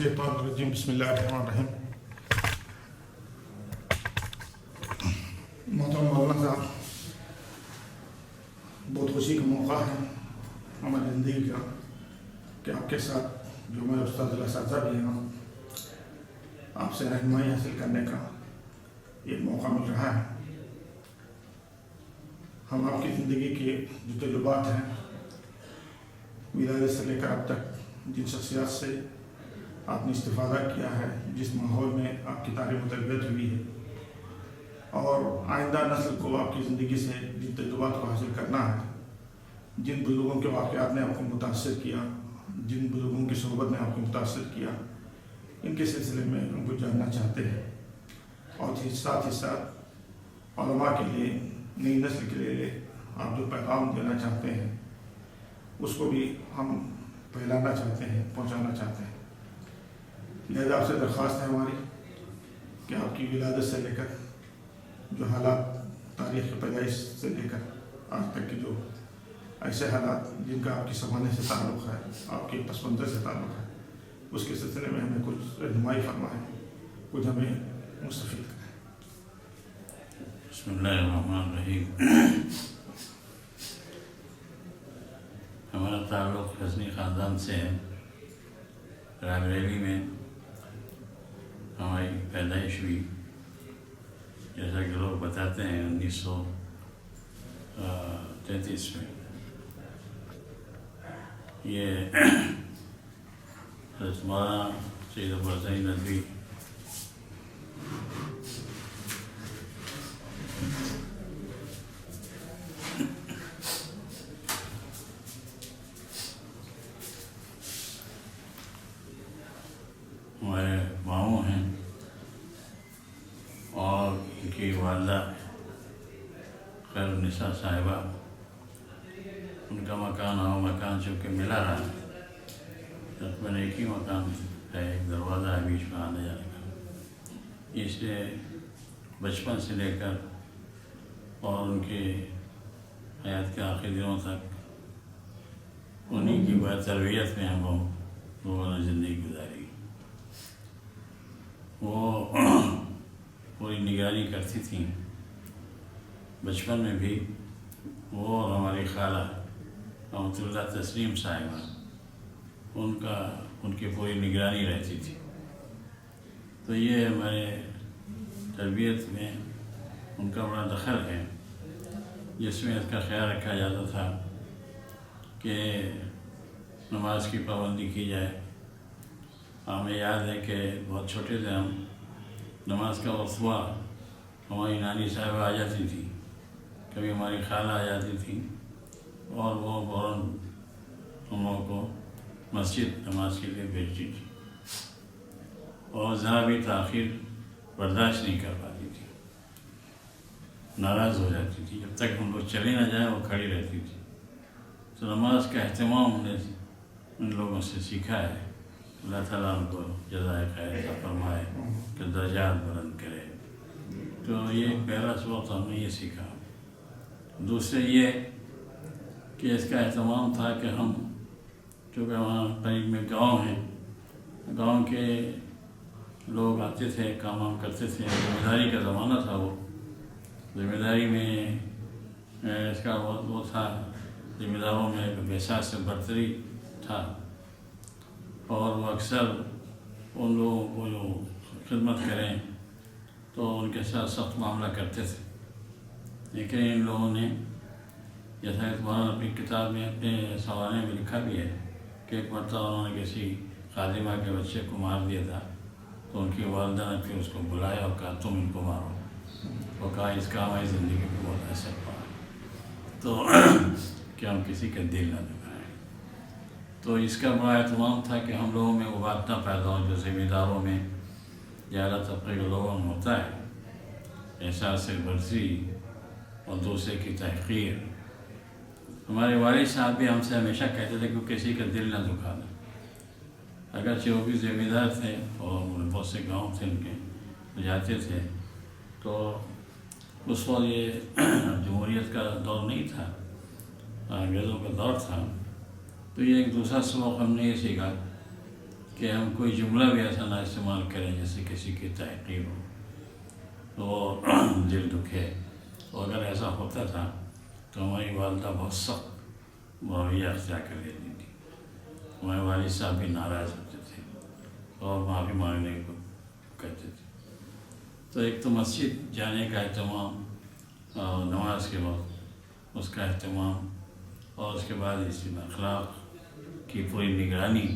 الشیطان الرجیم بسم اللہ الرحمن الرحیم۔ محترم مولانا صاحب، بہت خوشی کا موقع ہے ہماری زندگی کا کہ آپ کے ساتھ جو میرے استاد الاساتذہ بھی ہیں آپ سے رہنمائی حاصل کرنے کا ایک موقع مل رہا ہے۔ ہم آپ کی زندگی کے جو تجربات ہیں ولادت سے لے کر اب تک جن شخصیات سے آپ نے استفادہ کیا ہے، جس ماحول میں آپ کی تعلیم و تربیت ہوئی ہے، اور آئندہ نسل کو آپ کی زندگی سے جن تجربات کو حاصل کرنا ہے، جن بزرگوں کے واقعات نے آپ کو متاثر کیا، جن بزرگوں کی صحبت نے آپ کو متاثر کیا، ان کے سلسلے میں ان کو جاننا چاہتے ہیں، اور ساتھ ہی ساتھ علماء کے لیے، نئی نسل کے لیے آپ جو پیغام دینا چاہتے ہیں اس کو بھی ہم پھیلانا چاہتے ہیں، پہنچانا چاہتے ہیں۔ لہذا آپ سے درخواست ہے ہماری کہ آپ کی ولادت سے لے کر جو حالات، تاریخ کی پیدائش سے لے کر آج تک کے جو ایسے حالات جن کا آپ کی زمانے سے تعلق ہے، آپ کے پس منظر سے تعلق ہے، اس کے سلسلے میں ہمیں کچھ رہنمائی فرمائیں، کچھ ہمیں مستفید کریں۔ بسم اللہ الرحمن الرحیم۔ ہمارا تعلق حسنی خاندان سے ہے۔ رائے بریلی میں ہماری پیدائش ہوئی، جیسا کہ لوگ بتاتے ہیں 1933 میں۔ یہ حضرت مولانا سید ابوالحسن ندوی ہمارے ماموں ہیں، اور ان کی والدہ خیر النساء صاحبہ، ان کا مکان اور مکان چونکہ ملا رہا ہے، تقریباً ایک ہی مکان ہے، ایک دروازہ ہے بیچ میں آنے جانے کا، اس لیے بچپن سے لے کر اور ان کی حیات کے آخری دنوں تک انہیں کی تربیت میں ہم لوگوں نے زندگی گزاری۔ وہ پوری نگرانی کرتی تھیں بچپن میں بھی، وہ اور ہماری خالہ رحمۃ اللہ تسلیم صاحبہ، ان کی پوری نگرانی رہتی تھی۔ تو یہ ہمارے تربیت میں ان کا بڑا دخل ہے، جس میں اس کا خیال رکھا جاتا تھا کہ نماز کی پابندی کی جائے۔ ہمیں یاد ہے کہ بہت چھوٹے تھے ہم، نماز کا وقت ہوا، ہماری نانی صاحبہ آ جاتی تھی، کبھی ہماری خالہ آ جاتی تھی، اور وہ فوراً ہم لوگوں کو مسجد نماز کے لیے بھیجتی تھی، اور ذرا بھی تاخیر برداشت نہیں کر پاتی تھی، ناراض ہو جاتی تھی۔ جب تک ہم لوگ چلے نہ جائیں وہ کھڑی رہتی تھی۔ تو نماز کا اہتمام ہم نے ان لوگوں سے سیکھا ہے۔ اللہ تعالیٰ ان کو جزائے خیر عطا فرمائے کہ درجات بلند کرے۔ تو یہ پہلا سبق ہم نے یہ سیکھا۔ دوسرے یہ کہ اس کا اہتمام تھا کہ ہم چونکہ وہاں قریب میں گاؤں ہیں، گاؤں کے لوگ آتے تھے، کام وام کرتے تھے، ذمہ داری کا زمانہ تھا، وہ ذمہ داری میں اس کا وہ تھا، ذمہ داروں میں بحثیت سے برتری تھا، اور وہ اکثر ان لوگوں کو جو خدمت کریں تو ان کے ساتھ سخت معاملہ کرتے تھے۔ لیکن ان لوگوں نے، جیسا کہ مولانا اپنی کتاب میں اپنے سوالے میں لکھا بھی ہے کہ ایک مرتبہ انہوں نے کسی خادمہ کے بچے کو مار دیا تھا، تو ان کی والدہ نے پھر اس کو بلایا اور کہا تم ان کو مارو۔ وہ کہا اس کا ہماری زندگی پہ بہت اثر پڑا، تو کہ ہم کسی کا دل نہ دکھائیں۔ تو اس کا بڑا اہتمام تھا کہ ہم لوگوں میں وہ بات نہ پیدا ہو جو ذمہ داروں میں یا اعلیٰ طبقے کے لوگوں میں ہوتا ہے، احساس برتری اور دوسرے کی تحقیر۔ ہمارے والد صاحب بھی ہم سے ہمیشہ کہتے تھے کہ کسی کا دل نہ دکھانا۔ اگرچہ وہ بھی ذمہ دار تھے اور بہت سے گاؤں تھے ان کے جاتے تھے، تو اس وقت یہ جمہوریت کا دور نہیں تھا، انگریزوں کا دور تھا۔ تو یہ ایک دوسرا سبق ہم نے یہ سیکھا کہ ہم کوئی جملہ بھی ایسا نہ استعمال کریں جیسے کسی کی تحقیر ہو تو دل دکھے. اور اگر ایسا ہوتا تھا تو ہماری والدہ بہت سخت رویہ اختیار کر لیتی تھی. ہمارے والد صاحب بھی ناراض ہوتے تھے اور معافی مانگنے کو کہتے تھے. تو ایک تو مسجد جانے کا اہتمام اور نماز کے وقت اس کا اہتمام، اور اس کے بعد اس میں اخلاق کی پوری نگرانی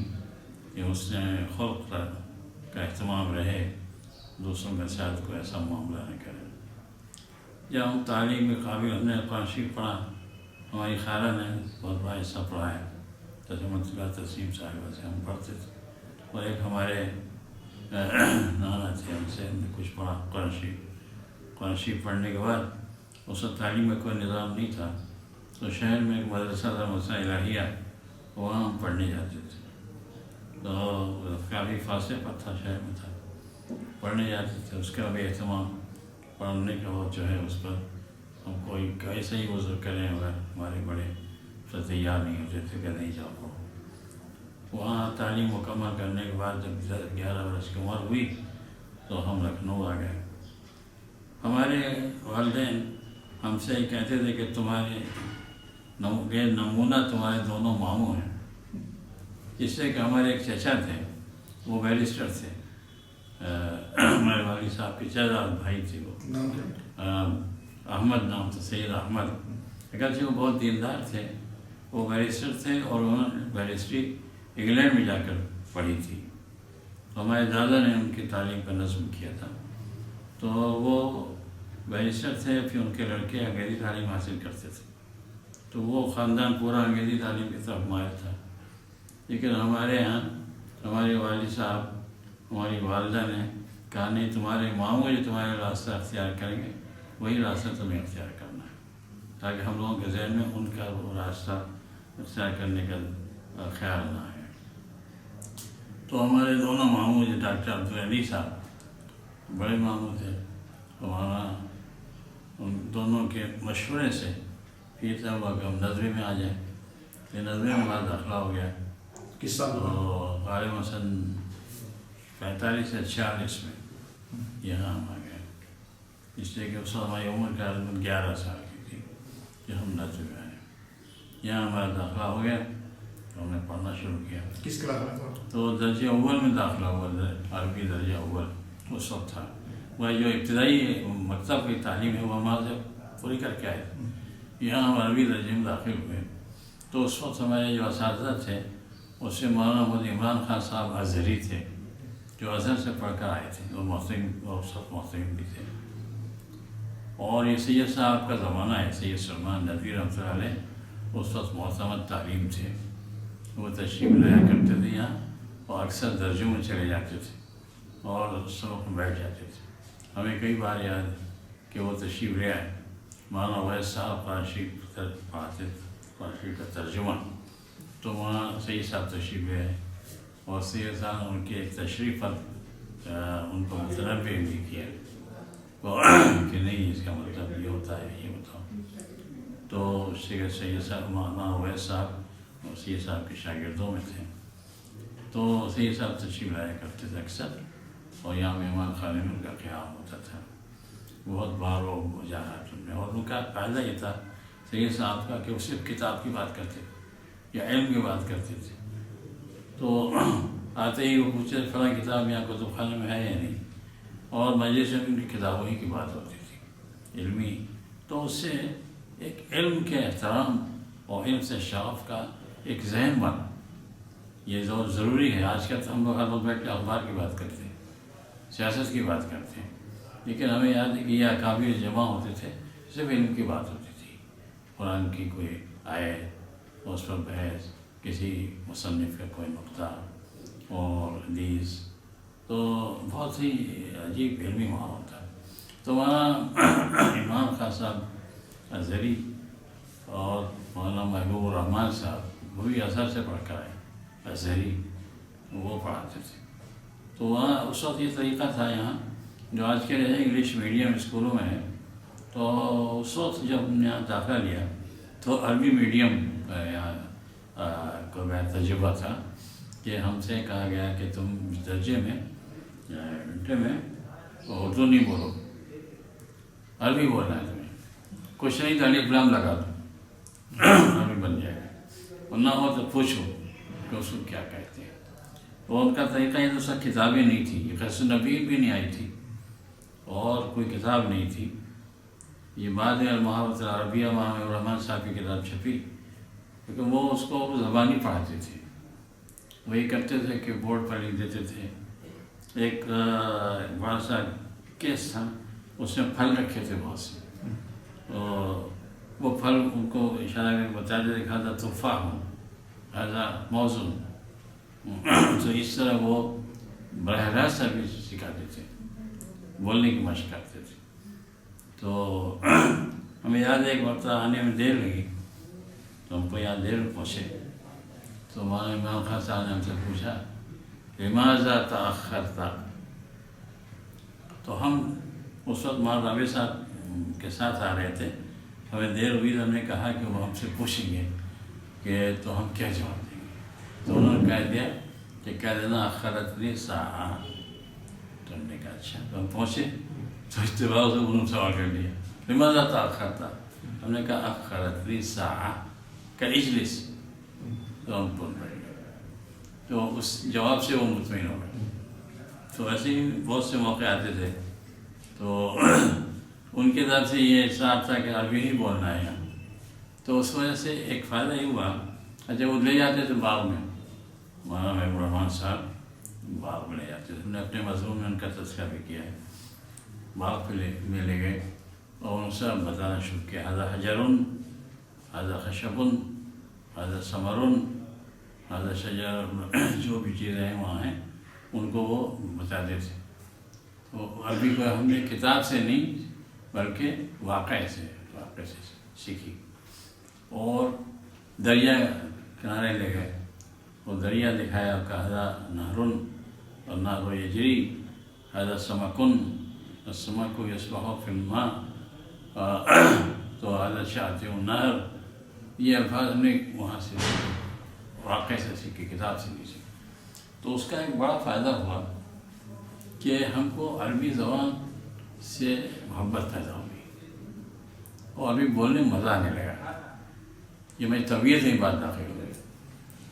کہ اس نے خلق کا اہتمام رہے، دوسروں کے ساتھ کوئی ایسا معاملہ نہ کرے. جب ہم تعلیم کے قابل ہم نے قرآن شریف پڑھا، ہماری خالہ نے بہت بڑا حصہ پڑھا ہے، ترجمہ تسلیم صاحبہ سے ہم پڑھتے تھے. اور ایک ہمارے نانا تھے، ہم سے ہم نے کچھ پڑھا قرآن شریف پڑھنے کے بعد اس وقت تعلیم کا کوئی نظام نہیں تھا، تو شہر میں ایک مدرسہ تھا مدرسہ الہیہ، وہاں ہم پڑھنے جاتے تھے. تو کافی فاصلے پر تھا، شہر میں تھا، پڑھنے جاتے تھے. اس کا بھی اہتمام پڑھنے کا وہ جو ہے اس پر ہم کوئی کیسے ہی عذر کریں اگر ہمارے بڑے تیار نہیں ہوتے تھے کہ نہیں جاؤ. وہاں تعلیم مکمل کرنے کے بعد جب 11 برس کی عمر ہوئی تو ہم لکھنؤ آ گئے. ہمارے والدین ہم سے یہ کہتے تھے کہ تمہارے نمونہ تمہارے دونوں ماموں ہیں. جس سے کہ ہمارے ایک چچا تھے، وہ بیرسٹر تھے، ہمارے والد صاحب کے چچا بھائی تھے. وہ احمد نام تھا، سید احمد. اگرچہ وہ بہت دیندار تھے، وہ بیرسٹر تھے اور انہوں نے بیرسٹری انگلینڈ میں جا کر پڑھی تھی. ہمارے دادا نے ان کی تعلیم کا نظم کیا تھا. تو وہ بیرسٹر تھے، پھر ان کے لڑکے انگریزی تعلیم حاصل کرتے تھے. تو وہ خاندان پورا انگریزی تعلیم کی طرف مائل تھا. لیکن ہمارے یہاں ہمارے والد صاحب، ہماری والدہ نے کہا نہیں، تمہارے ماموں جو تمہارے راستہ اختیار کریں گے وہی راستہ تمہیں اختیار کرنا ہے، تاکہ ہم لوگوں کے ذہن میں ان کا وہ راستہ اختیار کرنے کا خیال نہ آئے. تو ہمارے دونوں ماموں جو ڈاکٹر عبدالعلی صاحب بڑے ماموں تھے، ہمارا ان دونوں کے مشورے سے پھر تب کہ ہم نظرے میں آ جائیں. یہ نظرے میں بعد داخلہ ہو گیا. کس سال؟ تو غالباً سن 45 سے 46 میں یہاں ہم آ گئے. اس لیے کہ اس وقت ہماری عمر کا 11 سال کی تھی کہ ہم نظرے میں آئے. یہاں ہمارا داخلہ ہو گیا تو ہم نے پڑھنا شروع کیا. کس کلاس میں تھا؟ تو درجہ اول میں داخلہ ہوا، عربی درجہ اول اس وقت تھا. وہ جو ابتدائی مکتب کی تعلیم ہے وہ ہمارے پوری کر کے آئے. یہاں ہم عربی درجے میں داخل ہوئے. تو اس وقت ہمارے جو اساتذہ تھے اس سے مولانا محمد عمران خان صاحب ازہری تھے، جو ازہر سے پڑھ کر آئے تھے، وہ محترم بھی تھے. اور یہ سید صاحب کا زمانہ ہے، سید سلمان ندوی رحمۃ اللہ علیہ اس وقت معتمد تعلیم تھے. وہ تشریف لایا کرتے تھے یہاں اور اکثر درجوں میں چلے جاتے تھے اور سبق میں بیٹھ جاتے تھے. ہمیں کئی بار یاد ہے کہ وہ تشریف لے آئے. مولانا اویس صاحب قرآن شریف پڑھاتے تھے، قرآن شریف کا ترجمہ. تو وہاں سید صاحب تشریف لے آئے اور سید صاحب ان کی ایک تشریف پر ان کو متنبع بھی کیا کہ نہیں اس کا مطلب یہ ہوتا ہے، یہ بتاؤ. تو سید صاحب مولانا اویس صاحب اور سید صاحب کے شاگردوں میں تھے. تو سید صاحب تشریف لایا کرتے تھے اکثر، اور یہاں مہمان خانے میں ان کا قیام ہوتا تھا. بہت بار وہ جہاز میں، اور ان کا فائدہ یہ تھا سید صاحب کا کہ وہ صرف کتاب کی بات کرتے تھے یا علم کی بات کرتے تھے. تو آتے ہی وہ پوچھتے فلاں کتاب یہاں کتب خانے میں ہے یا نہیں، اور مجلس میں ان کی کتابوں ہی کی بات ہوتی تھی علمی. تو اس سے ایک علم کے احترام اور علم سے شغف کا ایک ذہن بنا. یہ ضروری ہے. آج کل ہم لوگ ہر وقت بیٹھ کے اخبار کی بات کرتے ہیں، سیاست کی بات کرتے ہیں، لیکن ہمیں یاد ہے کہ یہ اکابر جمع ہوتے تھے، صرف علم کی بات ہوتی تھی. قرآن کی کوئی آیت، اس پر بحث، کسی مصنف کا کوئی نقطہ اور حدیث. تو بہت ہی عجیب علمی ماحول تھا. تو وہاں عمران خان صاحب ازہری اور مولانا محبوب الرحمان صاحب وہ بھی ازہر سے پڑھ کر آئے، ازہری وہ پڑھاتے تھے. تو وہاں اس وقت یہ طریقہ تھا یہاں جو آج کے انگلش میڈیم اسکولوں میں ہے. تو اس وقت جب ہم نے یہاں داخلہ لیا تو عربی میڈیم یہاں کو میرا تجربہ تھا. کہ ہم سے کہا گیا کہ تم درجے میں گھنٹے میں اردو نہیں بولو، عربی بولنا ہے تمہیں، کچھ نہیں تو الف لام لگا دو عربی بن جائے گا، اور نہ ہو تو پوچھو کہ اس کو کیا کہتے ہیں۔ تو ان کا طریقہ یہ دوسرا کتابیں نہیں تھی، یہ قصص نبی بھی نہیں آئی تھی اور کوئی کتاب نہیں تھی، یہ بعد المحاورۃ العربیہ امام الرحمن صاحب کی کتاب چھپی، کیونکہ وہ اس کو زبانی پڑھاتے تھے، وہی کرتے تھے کہ بورڈ پر لکھ دیتے تھے۔ ایک بڑا سا کیس تھا، اس میں پھل رکھے تھے بہت سے، اور وہ پھل ان کو اشارہ کر کے بتا دیتے، کہا تھا تفاح ہوں ایسا موزوں، تو اس طرح وہ براہ راست بھی سکھاتے تھے، بولنے کی مشق کرتے تھے۔ تو ہمیں یاد ہے ایک مرتبہ آنے میں دیر لگی، تو ہم کو یہاں دیر پہنچے، تو مولانا عمران خان صاحب نے ہم سے پوچھا لماذا تأخرت؟ تو ہم اس وقت مولانا رابع صاحب کے ساتھ آ رہے تھے، ہمیں دیر ہوئی تو ہم نے کہا کہ وہ ہم سے پوچھیں گے کہ تو ہم کیا جواب دیں گے، تو انہوں نے کہہ دیا کہ کہہ دینا اخرتنی ساعہ، تو ہم نے کہا اچھا، تو ہم پہنچے تو اتباع سے انہوں نے سوال کر لیا لماذا تأخرت؟ ہم نے کہا اخرتنی ساعہ کاجلس، تو ہم بول پڑ گئے، تو اس جواب سے وہ مطمئن ہو گئے۔ تو ایسے ہی بہت سے موقع آتے تھے، تو ان کے طرف سے یہ حساب تھا کہ عربی ہی بولنا ہے یہاں، تو اس وجہ سے ایک فائدہ یہ ہوا، اچھا وہ لے جاتے تھے باغ میں، مولانا محبوب الرحمان صاحب باغ میں لے جاتے تھے، ہم نے اپنے مضمون میں ان کا تذکرہ بھی کیا ہے، باغ پہ میں لے گئے اور ان سے بتانا شروع کیا، ھذا حجر، ھذا خشب، ھذا ثمر، ھذا شجر، جو بھی چیزیں ہیں وہاں ہیں ان کو وہ بتاتے تھے۔ تو عربی کو ہم نے کتاب سے نہیں بلکہ واقعے سے سیکھی، اور دریا کنارے لے گئے، وہ دریا دکھایا، کہا ھذا نہر والنہر یجری، ھذا سمک السمک یسبح فی الماء، تو ھذا شاطئ النہر، یہ الفاظ ہم نے وہاں سے واقعے سے سیکھی، کتاب سے نہیں سیکھی۔ تو اس کا ایک بڑا فائدہ ہوا کہ ہم کو عربی زبان سے محبت پیدا ہوگی اور عربی بولنے میں مزہ آنے لگا، یہ میری طبیعت میں بات داخل ہو گئی،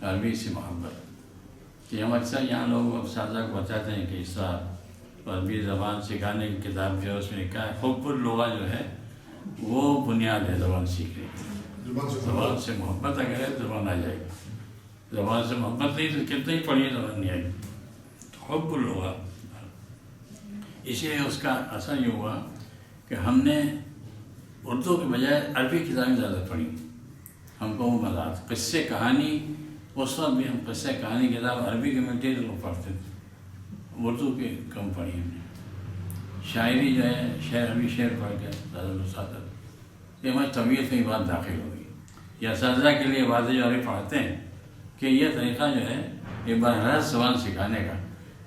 عربی سے محبت، کہ ہم اکثر یہاں لوگ اساتذہ کو بتاتے ہیں کہ اس طرح عربی زبان سکھانے کی کتاب جو ہے اس میں لکھا ہے حب اللغہ جو ہے وہ بنیاد ہے زبان سیکھنے کی، زبان سے محبت اگر ہے زبان آ جائے گی، زبان سے محبت نہیں تو کتنے ہی پڑھیے زبان نہیں آئے گی۔ تو حب اللغہ، اسی لیے اس کا اثر یہ ہوا کہ ہم نے اردو کے بجائے عربی کتابیں زیادہ پڑھی، ہم کو وہ مزہ آتا، قصے کہانی، اس وقت بھی ہم قصے کہانی کتاب عربی کے میٹیریل کو پڑھتے تھے، اردو کی کم پڑھی ہم نے، شاعری جو ہے شعر، عربی شعر پڑھ کے زیادہ لطف، یہ ہماری طبیعت میں بات داخل ہو گئی۔ یہ اساتذہ کے لیے واضح جو عربی پڑھاتے ہیں کہ یہ طریقہ جو ہے یہ براہ راست زبان سکھانے کا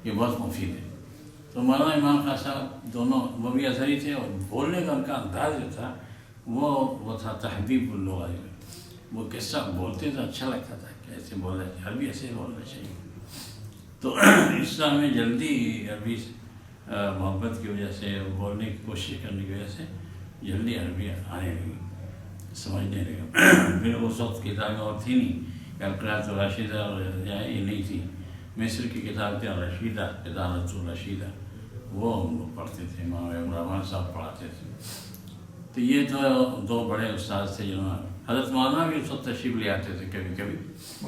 یہ بہت مفید ہے۔ تو مولانا عمران خان صاحب دونوں وہ بھی اثری تھے، اور بولنے کا ان کا انداز جو تھا وہ تھا تحبیب اللغہ، وہ قصہ بولتے تو اچھا لگتا تھا کہ ایسے بولنا چاہیے، عربی ایسے بولنا چاہیے۔ تو اس طرح ہمیں جلدی عربی محبت کی وجہ سے، بولنے کی کوشش کرنے کی وجہ سے جلدی عربی آنے لگی، سمجھنے لگا۔ پھر اس وقت کتابیں اور تھی نہیں، القراءۃ الراشدہ اور یہ نہیں تھی، مصر کی کتاب تھی الرشیدہ، کتابۃ الرشیدہ، وہ ہم لوگ پڑھتے تھے، امام الرحمن صاحب پڑھاتے تھے۔ تو یہ تو دو بڑے استاد تھے جنہوں نے، حضرت مولانا بھی اس وقت تشریف لے آتے تھے کبھی کبھی،